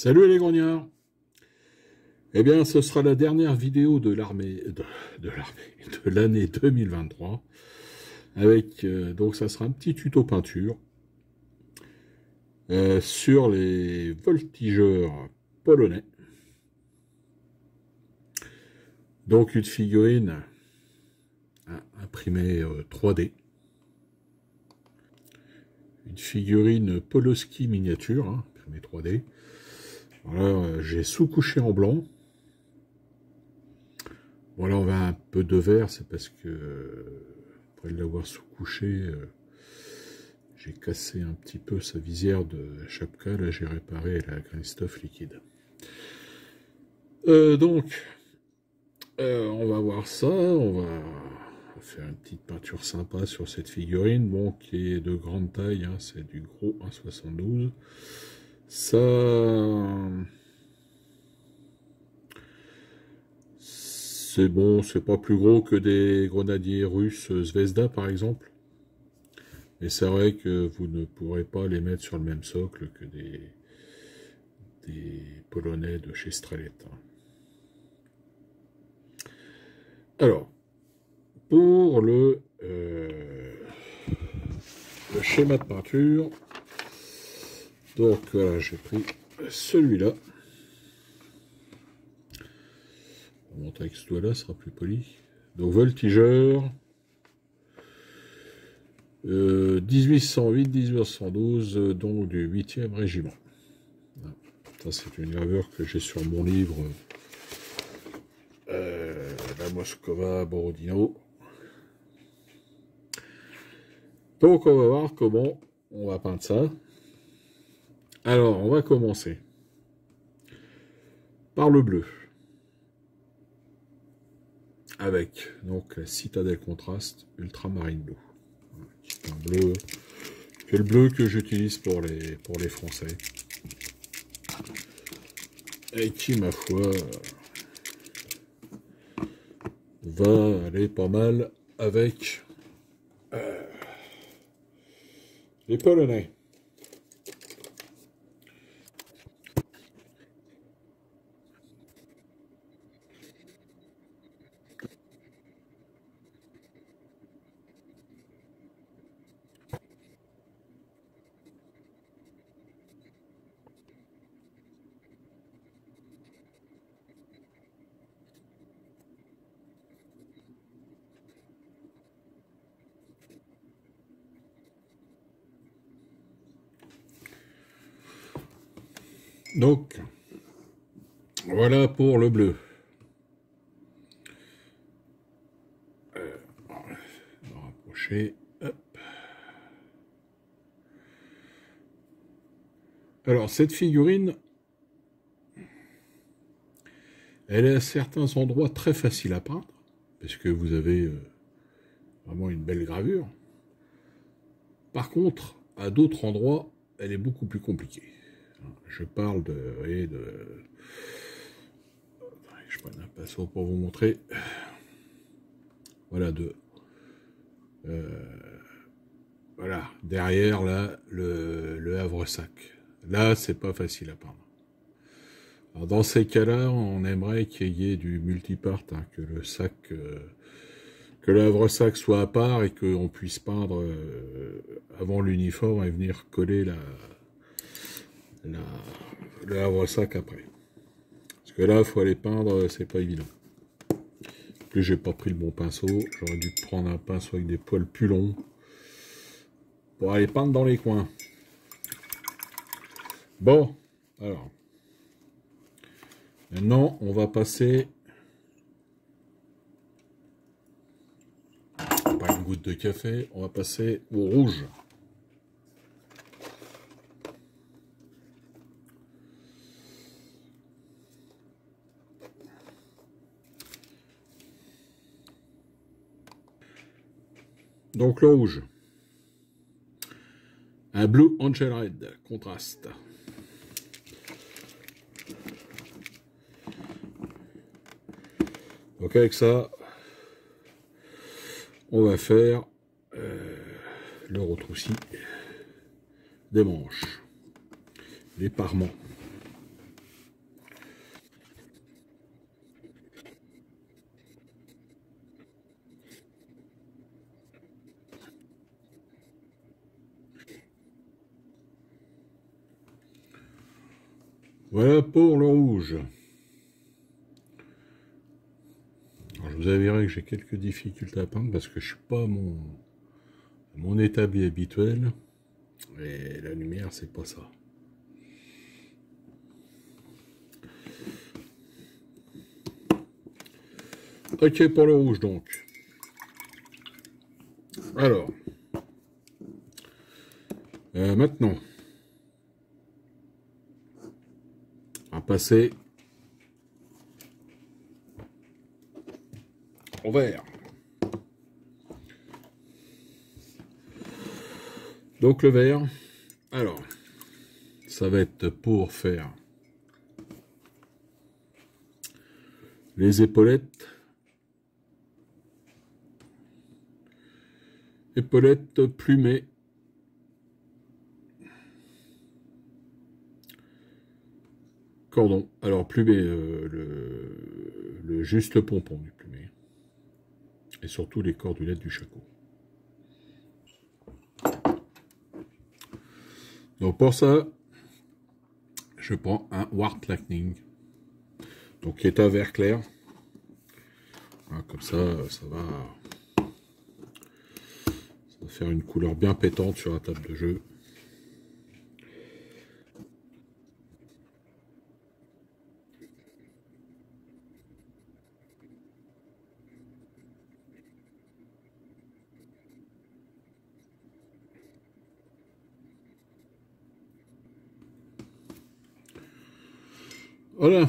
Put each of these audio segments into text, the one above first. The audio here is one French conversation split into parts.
Salut les grognards. Eh bien, ce sera la dernière vidéo de l'année 2023. Avec, donc ça sera un petit tuto peinture sur les voltigeurs polonais. Donc une figurine imprimée 3D. Une figurine Poloski miniature, imprimée 3D. Voilà, j'ai sous-couché en blanc. Bon, là, on va un peu de vert, c'est parce que, après l'avoir sous-couché, j'ai cassé un petit peu sa visière de Chapka. Là, j'ai réparé la green stuff liquide. Donc, on va voir ça. On va faire une petite peinture sympa sur cette figurine, bon, qui est de grande taille, c'est du gros 1,72. Ça... C'est bon, c'est pas plus gros que des grenadiers russes Zvezda par exemple. Mais c'est vrai que vous ne pourrez pas les mettre sur le même socle que des Polonais de chez Strelette. Alors, pour le schéma de peinture, donc voilà, j'ai pris celui-là. On va montrer avec ce doigt-là, ce sera plus poli. Donc voltigeur, 1808-1812, donc du 8e régiment. Ça, c'est une gravure que j'ai sur mon livre, la Moskova Borodino. Donc, on va voir comment on va peindre ça. Alors, on va commencer par le bleu. Avec donc la Citadelle Contraste Ultramarine Blue. Un bleu, c'est le bleu que j'utilise pour les Français. Et qui, ma foi, va aller pas mal avec les Polonais. Donc, voilà pour le bleu. On va rapprocher. Hop. Alors, cette figurine, elle est à certains endroits très facile à peindre, parce que vous avez vraiment une belle gravure. Par contre, à d'autres endroits, elle est beaucoup plus compliquée. Je parle de... Vous voyez, je prends un pinceau pour vous montrer. Voilà, voilà, derrière, là, le Havre-Sac. Là, c'est pas facile à peindre. Alors, dans ces cas-là, on aimerait qu'il y ait du multipart, que le sac... que le Havre-Sac soit à part et qu'on puisse peindre avant l'uniforme et venir coller le Havre-Sac après. Parce que là, il faut aller peindre, c'est pas évident. En plus, j'ai pas pris le bon pinceau. J'aurais dû prendre un pinceau avec des poils plus longs pour aller peindre dans les coins. Bon, alors. Maintenant, on va passer... Pas une goutte de café, on va passer au rouge. Donc le rouge. Un Blue Angel Red, contraste. Donc avec ça, on va faire le retroussi des manches, les parements. Voilà pour le rouge. Alors, je vous aviserai que j'ai quelques difficultés à peindre parce que je suis pas à mon établi habituel. Et la lumière, c'est pas ça. Ok pour le rouge donc. Alors. Maintenant. On va passer au vert. Donc le vert, alors, ça va être pour faire les épaulettes. Épaulettes plumées. Cordon. Alors plumé, le juste pompon du plumé. Et surtout les cordelettes du shako. Donc pour ça, je prends un Wart Lightning. Donc qui est un vert clair. Voilà, comme ça, ça va faire une couleur bien pétante sur la table de jeu. Voilà.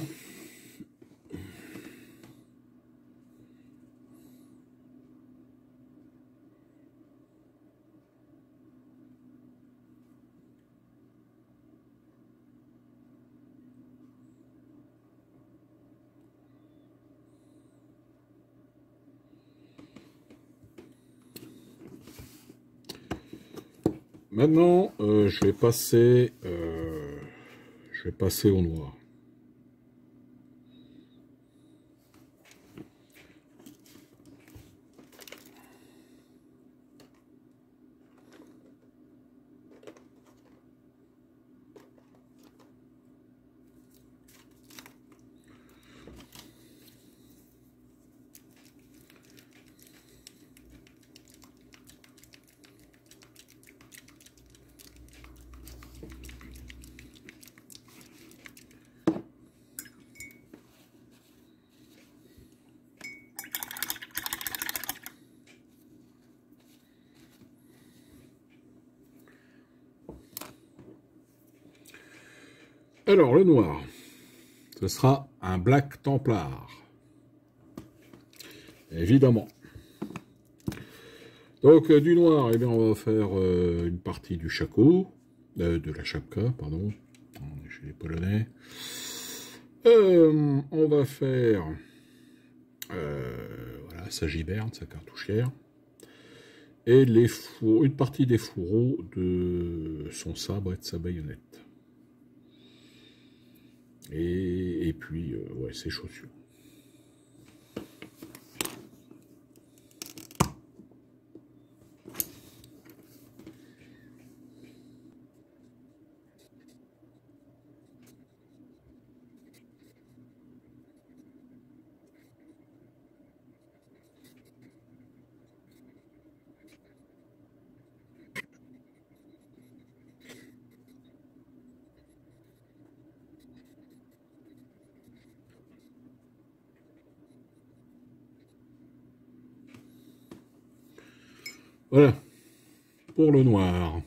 Maintenant, je vais passer au noir. Alors, le noir, ce sera un Black Templar. Évidemment. Donc, du noir, eh bien, on va faire une partie du shako, de la chapka, pardon, chez les Polonais. On va faire voilà, sa giberne, sa cartouchière, et une partie des fourreaux de son sabre et de sa baïonnette. Et puis, ouais, ses chaussures. Voilà, pour le noir.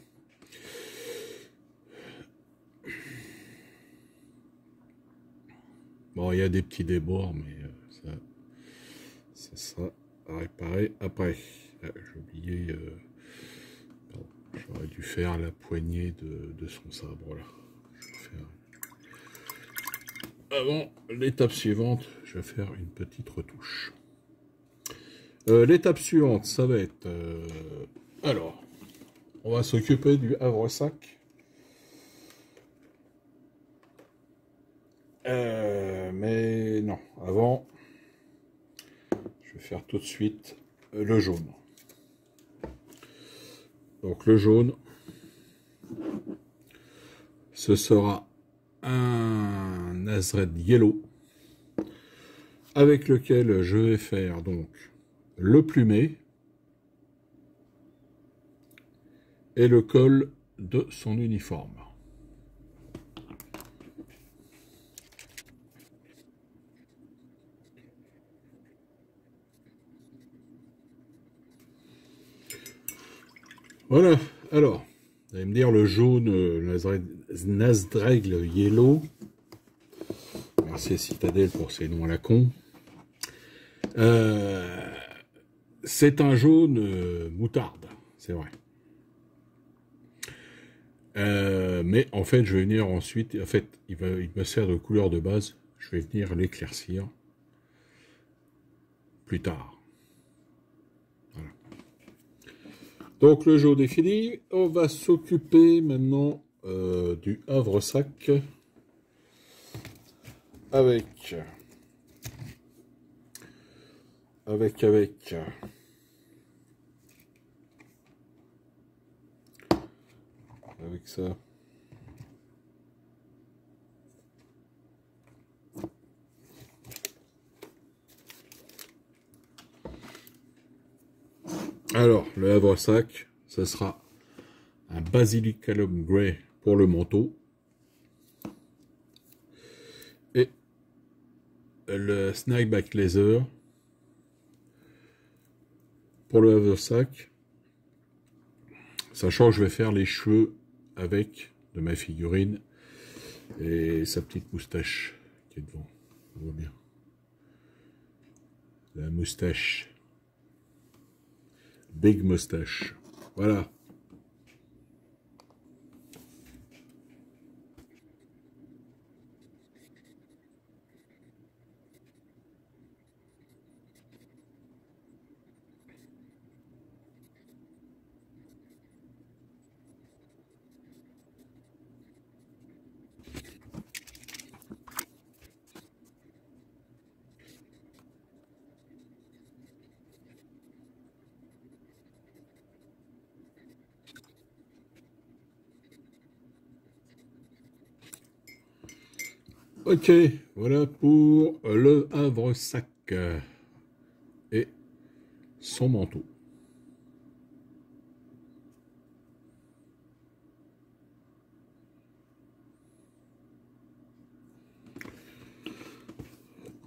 Bon, il y a des petits débords, mais ça sera à réparer après. Ah, j'ai oublié, j'aurais dû faire la poignée de son sabre, là. Je vais faire... Avant l'étape suivante, je vais faire une petite retouche. L'étape suivante, ça va être... alors, on va s'occuper du havresac. Mais non, avant, je vais faire tout de suite le jaune. Donc le jaune, ce sera un Nazred Yellow avec lequel je vais faire donc le plumet et le col de son uniforme. Voilà, alors, vous allez me dire le jaune, Nazdragle Yellow. Merci Citadel pour ces noms à la con. C'est un jaune moutarde, c'est vrai. Mais en fait, je vais venir ensuite, en fait, il me sert de couleur de base, je vais venir l'éclaircir plus tard. Voilà. Donc le jaune est fini, on va s'occuper maintenant du Havresac avec ça. Alors, le Havresac, ce sera un Basilicum Grey pour le manteau et le Snakeback Laser pour le Havresac, sachant que je vais faire les cheveux avec de ma figurine et sa petite moustache qui est devant, on voit bien. La moustache. Big moustache. Voilà. Ok, voilà pour le Havresac et son manteau.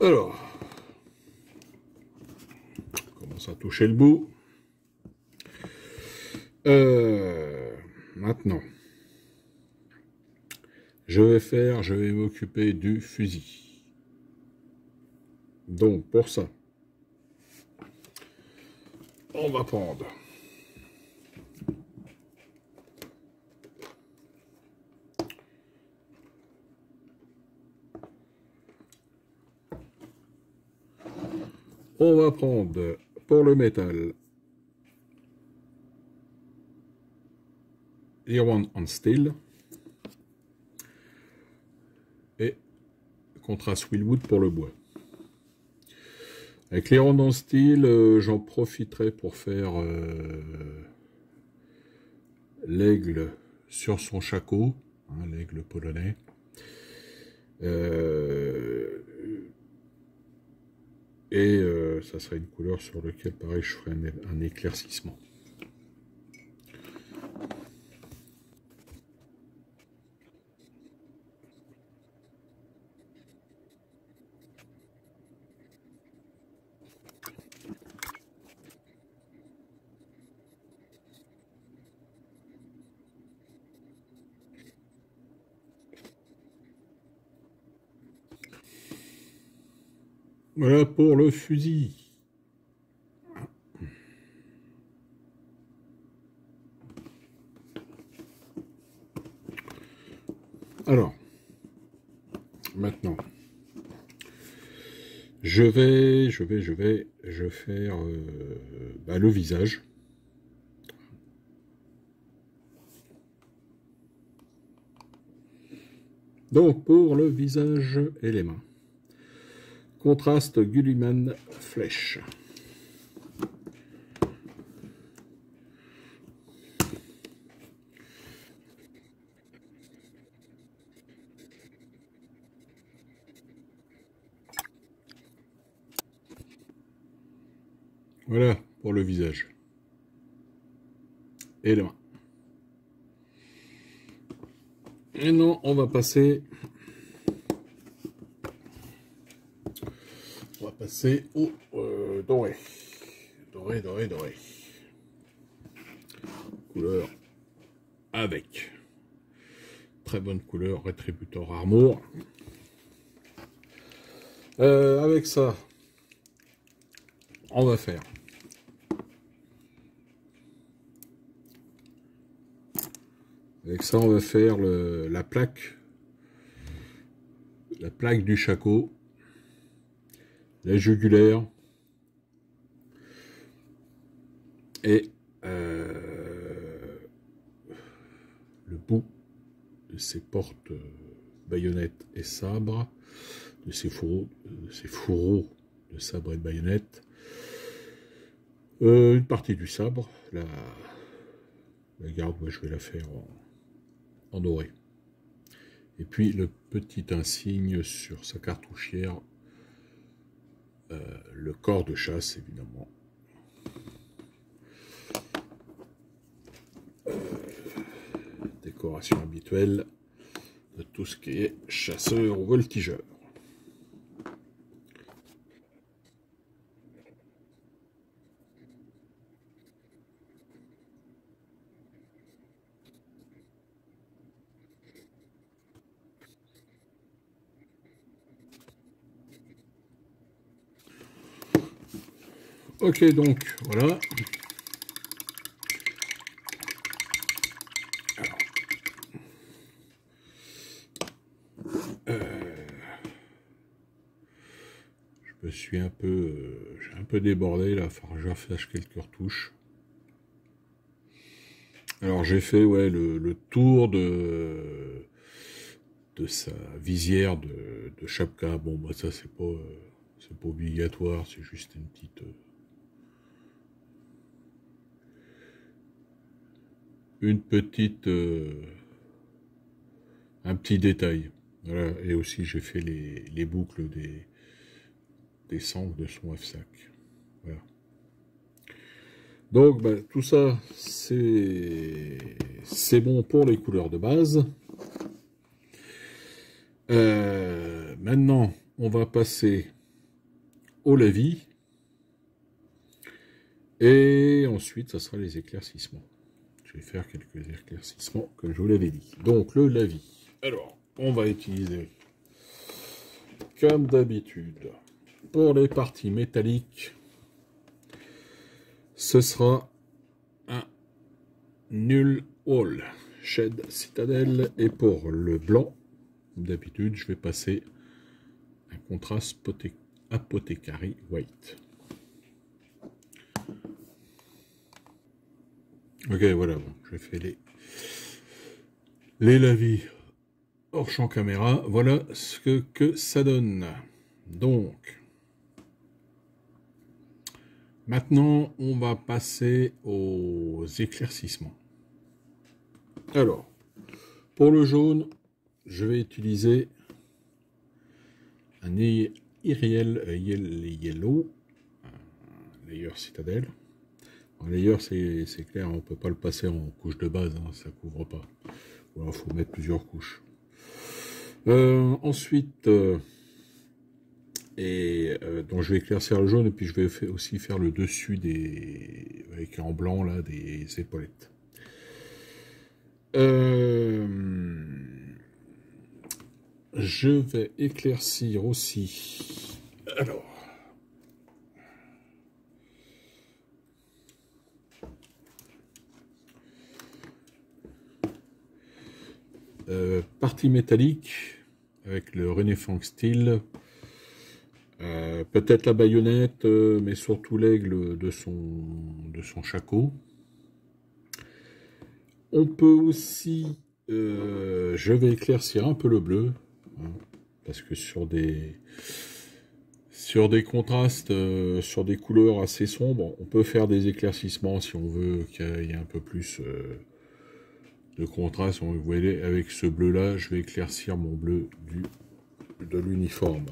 Alors, on commence à toucher le bout. Maintenant, je vais m'occuper du fusil. Donc, pour ça, on va prendre pour le métal Iron on Steel et Contrast Willwood pour le bois. Avec l'Iron on Steel, j'en profiterai pour faire l'aigle sur son shako, hein, l'aigle polonais. Ça serait une couleur sur laquelle, pareil, je ferai un éclaircissement. Voilà pour le fusil. Alors, maintenant, je vais faire le visage. Donc, pour le visage et les mains, contraste Gulliman Flèche. Voilà pour le visage. Et les mains. Et non, on va passer... On va passer au doré. Doré, doré, doré. Couleur avec. Très bonne couleur, Rétributor Armor. Avec ça, on va faire. Avec ça, on va faire la plaque du shako, la jugulaire et le bout de ses portes baïonnettes et sabres, de ses fourreaux de sabre et de baïonnette, une partie du sabre, la garde, moi je vais la faire en doré. Et puis le petit insigne sur sa cartouchière, le corps de chasse évidemment. Décoration habituelle de tout ce qui est chasseur ou voltigeur. Ok, donc voilà. Je suis j'ai un peu débordé là, il faut que je refasse quelques retouches. Alors j'ai fait ouais le tour de sa visière de Chapka. Bon bah ça c'est pas obligatoire, c'est juste une petite un petit détail. Voilà. Et aussi j'ai fait les boucles des sangles de son F-sac. Voilà. Donc bah, tout ça c'est bon pour les couleurs de base. Maintenant on va passer au lavis et ensuite ça sera les éclaircissements. Je vais faire quelques éclaircissements comme je vous l'avais dit. Donc le lavis. Alors on va utiliser comme d'habitude pour les parties métalliques. Ce sera un Null Wall Shed Citadel, et pour le blanc, d'habitude, je vais passer un contraste Apothecary White. Ok, voilà, bon, je fais les lavis hors champ caméra. Voilà ce que ça donne. Donc, maintenant, on va passer aux éclaircissements. Alors, pour le jaune, je vais utiliser un Iriel Yellow, un Layer Citadel. Un layer, c'est clair, on ne peut pas le passer en couche de base, hein, ça ne couvre pas. Ou alors, il faut mettre plusieurs couches. Ensuite, donc je vais éclaircir le jaune, et puis je vais aussi faire le dessus avec en blanc là, des épaulettes. Je vais éclaircir aussi. Alors. Partie métallique avec le René Fang Steel. Peut-être la baïonnette, mais surtout l'aigle de son shako. On peut aussi, je vais éclaircir un peu le bleu, hein, parce que sur des contrastes, sur des couleurs assez sombres, on peut faire des éclaircissements si on veut qu'il y ait un peu plus de contraste. Vous voyez, avec ce bleu là, je vais éclaircir mon bleu de l'uniforme.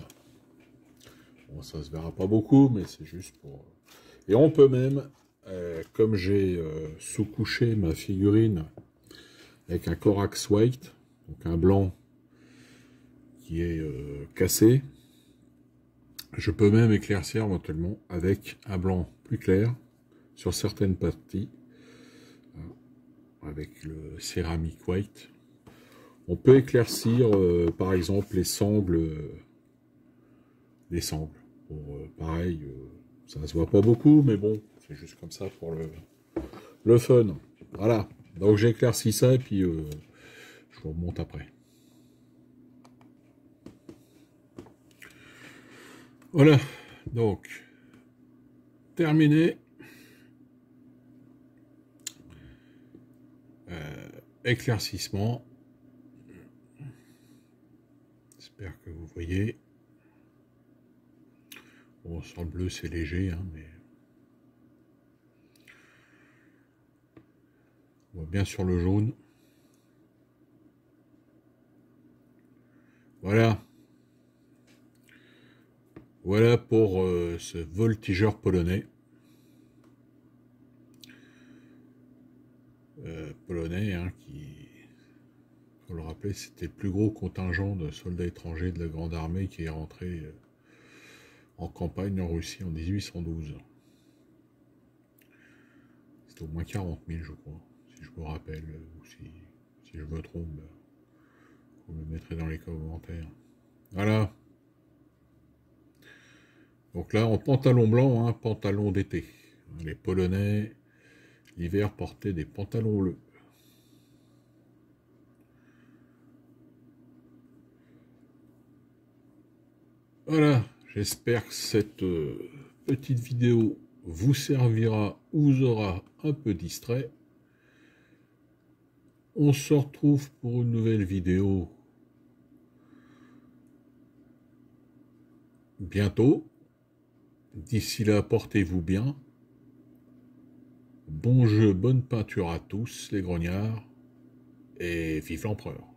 Bon, ça se verra pas beaucoup, mais c'est juste pour Et on peut même, comme j'ai sous-couché ma figurine avec un Corax White, donc un blanc qui est cassé, je peux même éclaircir éventuellement avec un blanc plus clair sur certaines parties, avec le Ceramic White. On peut éclaircir par exemple les sangles. Pour, pareil, ça se voit pas beaucoup, mais bon, c'est juste comme ça pour le fun. Voilà, donc j'éclaircis ça et puis je vous remonte après. Voilà, donc, terminé. Éclaircissement. J'espère que vous voyez. Bon, sur le bleu, c'est léger, hein, mais... on voit bien sur le jaune. Voilà. Voilà pour ce voltigeur polonais. Polonais, hein, qui, faut le rappeler, c'était le plus gros contingent de soldats étrangers de la Grande Armée qui est rentré en campagne en Russie en 1812. C'était au moins 40 000, je crois, si je me rappelle, ou si je me trompe, vous me mettrez dans les commentaires. Voilà. Donc là, en pantalon blanc, hein, pantalon d'été. Les Polonais, l'hiver, portaient des pantalons bleus. Voilà, j'espère que cette petite vidéo vous servira ou vous aura un peu distrait. On se retrouve pour une nouvelle vidéo bientôt. D'ici là, portez-vous bien. Bon jeu, bonne peinture à tous les grognards. Et vive l'empereur.